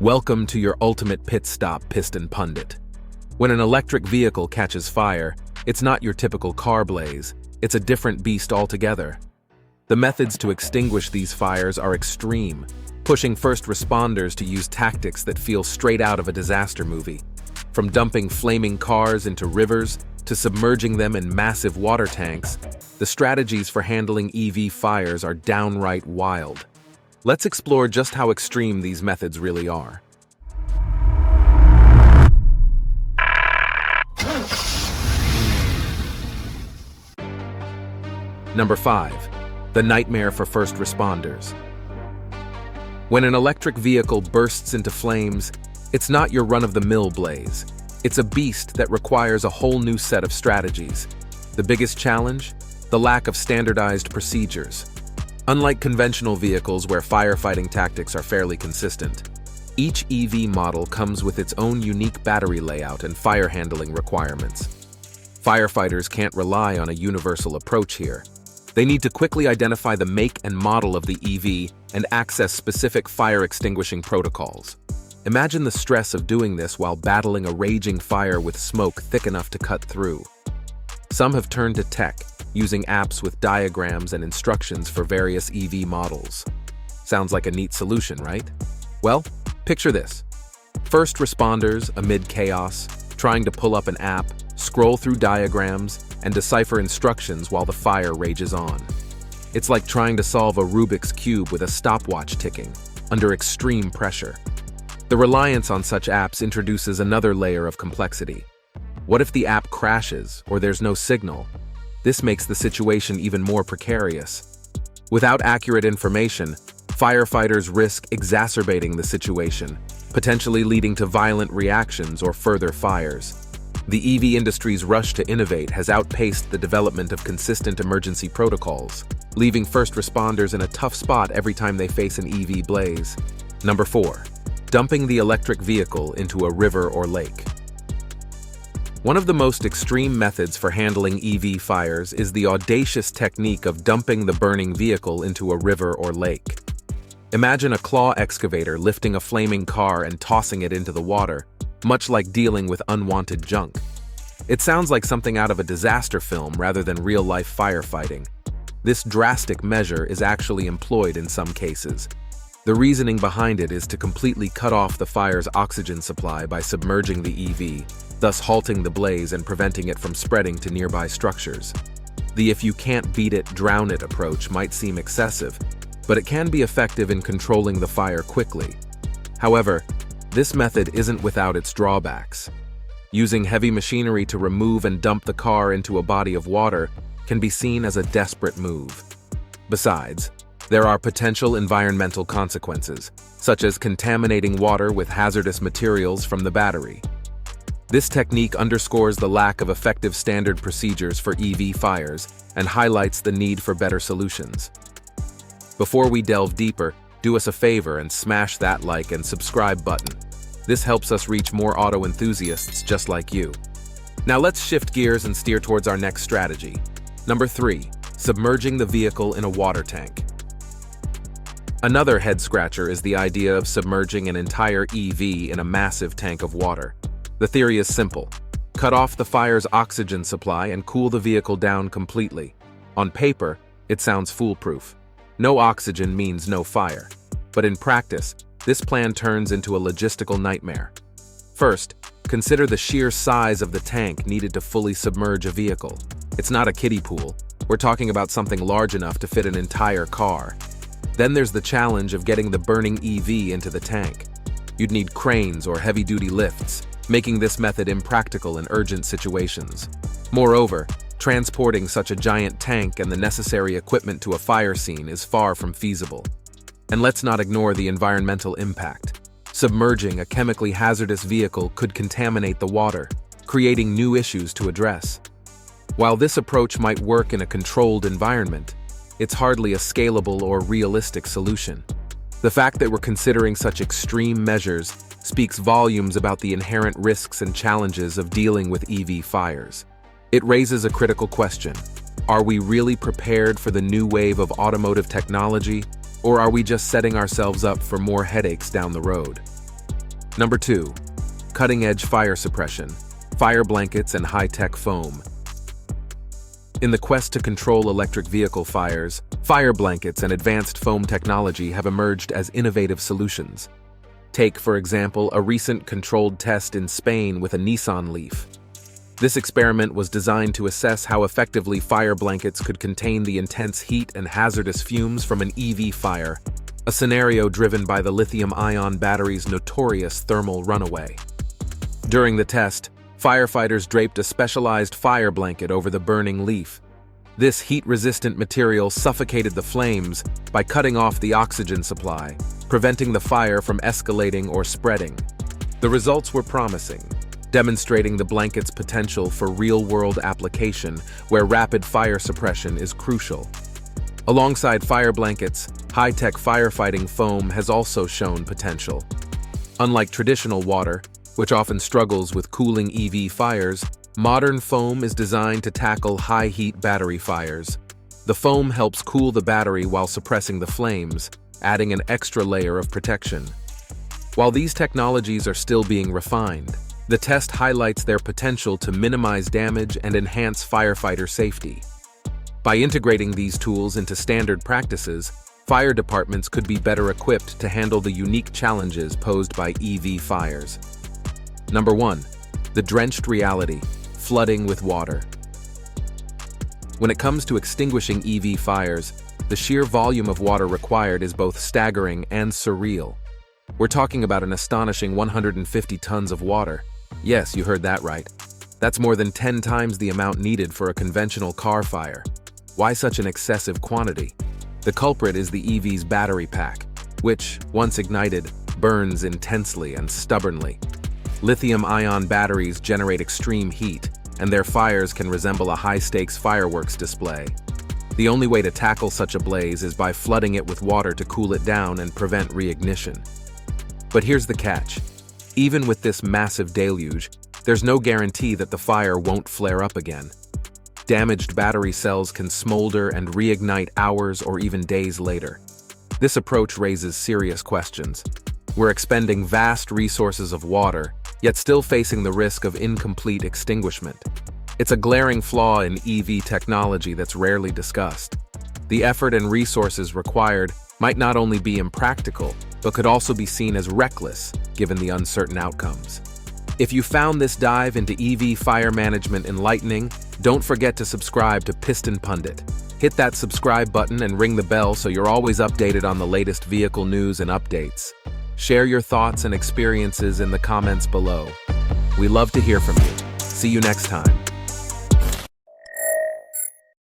Welcome to your ultimate pit stop, Piston Pundit. When an electric vehicle catches fire, it's not your typical car blaze, it's a different beast altogether. The methods to extinguish these fires are extreme, pushing first responders to use tactics that feel straight out of a disaster movie. From dumping flaming cars into rivers to submerging them in massive water tanks, the strategies for handling EV fires are downright wild. Let's explore just how extreme these methods really are. Number 5. The nightmare for first responders. When an electric vehicle bursts into flames, it's not your run-of-the-mill blaze. It's a beast that requires a whole new set of strategies. The biggest challenge? The lack of standardized procedures. Unlike conventional vehicles where firefighting tactics are fairly consistent, each EV model comes with its own unique battery layout and fire handling requirements. Firefighters can't rely on a universal approach here. They need to quickly identify the make and model of the EV and access specific fire extinguishing protocols. Imagine the stress of doing this while battling a raging fire with smoke thick enough to cut through. Some have turned to tech, using apps with diagrams and instructions for various EV models. Sounds like a neat solution, right? Well, picture this. First responders, amid chaos, trying to pull up an app, scroll through diagrams, and decipher instructions while the fire rages on. It's like trying to solve a Rubik's Cube with a stopwatch ticking, under extreme pressure. The reliance on such apps introduces another layer of complexity. What if the app crashes or there's no signal? This makes the situation even more precarious. Without accurate information, firefighters risk exacerbating the situation, potentially leading to violent reactions or further fires. The EV industry's rush to innovate has outpaced the development of consistent emergency protocols, leaving first responders in a tough spot every time they face an EV blaze. Number 4. Dumping the electric vehicle into a river or lake. One of the most extreme methods for handling EV fires is the audacious technique of dumping the burning vehicle into a river or lake. Imagine a claw excavator lifting a flaming car and tossing it into the water, much like dealing with unwanted junk. It sounds like something out of a disaster film rather than real-life firefighting. This drastic measure is actually employed in some cases. The reasoning behind it is to completely cut off the fire's oxygen supply by submerging the EV, thus halting the blaze and preventing it from spreading to nearby structures. The "if you can't beat it, drown it" approach might seem excessive, but it can be effective in controlling the fire quickly. However, this method isn't without its drawbacks. Using heavy machinery to remove and dump the car into a body of water can be seen as a desperate move. Besides, there are potential environmental consequences, such as contaminating water with hazardous materials from the battery. This technique underscores the lack of effective standard procedures for EV fires and highlights the need for better solutions. Before we delve deeper, do us a favor and smash that like and subscribe button. This helps us reach more auto enthusiasts just like you. Now let's shift gears and steer towards our next strategy. Number 3. Submerging the vehicle in a water tank. Another head-scratcher is the idea of submerging an entire EV in a massive tank of water. The theory is simple. Cut off the fire's oxygen supply and cool the vehicle down completely. On paper, it sounds foolproof. No oxygen means no fire. But in practice, this plan turns into a logistical nightmare. First, consider the sheer size of the tank needed to fully submerge a vehicle. It's not a kiddie pool. We're talking about something large enough to fit an entire car. Then there's the challenge of getting the burning EV into the tank. You'd need cranes or heavy-duty lifts, making this method impractical in urgent situations. Moreover, transporting such a giant tank and the necessary equipment to a fire scene is far from feasible. And let's not ignore the environmental impact. Submerging a chemically hazardous vehicle could contaminate the water, creating new issues to address. While this approach might work in a controlled environment, it's hardly a scalable or realistic solution. The fact that we're considering such extreme measures speaks volumes about the inherent risks and challenges of dealing with EV fires. It raises a critical question. Are we really prepared for the new wave of automotive technology, or are we just setting ourselves up for more headaches down the road? Number 2. Cutting-edge fire suppression, fire blankets and high-tech foam. In the quest to control electric vehicle fires, fire blankets and advanced foam technology have emerged as innovative solutions. Take, for example, a recent controlled test in Spain with a Nissan Leaf. This experiment was designed to assess how effectively fire blankets could contain the intense heat and hazardous fumes from an EV fire, a scenario driven by the lithium-ion battery's notorious thermal runaway. During the test, firefighters draped a specialized fire blanket over the burning Leaf. This heat-resistant material suffocated the flames by cutting off the oxygen supply, preventing the fire from escalating or spreading. The results were promising, demonstrating the blanket's potential for real-world application where rapid fire suppression is crucial. Alongside fire blankets, high-tech firefighting foam has also shown potential. Unlike traditional water, which often struggles with cooling EV fires, modern foam is designed to tackle high-heat battery fires. The foam helps cool the battery while suppressing the flames, adding an extra layer of protection. While these technologies are still being refined, the test highlights their potential to minimize damage and enhance firefighter safety. By integrating these tools into standard practices, fire departments could be better equipped to handle the unique challenges posed by EV fires. Number 1. The drenched reality, flooding with water. When it comes to extinguishing EV fires, the sheer volume of water required is both staggering and surreal. We're talking about an astonishing 150 tons of water. Yes, you heard that right. That's more than 10 times the amount needed for a conventional car fire. Why such an excessive quantity? The culprit is the EV's battery pack, which, once ignited, burns intensely and stubbornly. Lithium-ion batteries generate extreme heat, and their fires can resemble a high-stakes fireworks display. The only way to tackle such a blaze is by flooding it with water to cool it down and prevent reignition. But here's the catch. Even with this massive deluge, there's no guarantee that the fire won't flare up again. Damaged battery cells can smolder and reignite hours or even days later. This approach raises serious questions. We're expending vast resources of water, yet still facing the risk of incomplete extinguishment. It's a glaring flaw in EV technology that's rarely discussed. The effort and resources required might not only be impractical, but could also be seen as reckless, given the uncertain outcomes. If you found this dive into EV fire management enlightening, don't forget to subscribe to Piston Pundit. Hit that subscribe button and ring the bell so you're always updated on the latest vehicle news and updates. Share your thoughts and experiences in the comments below. We love to hear from you. See you next time.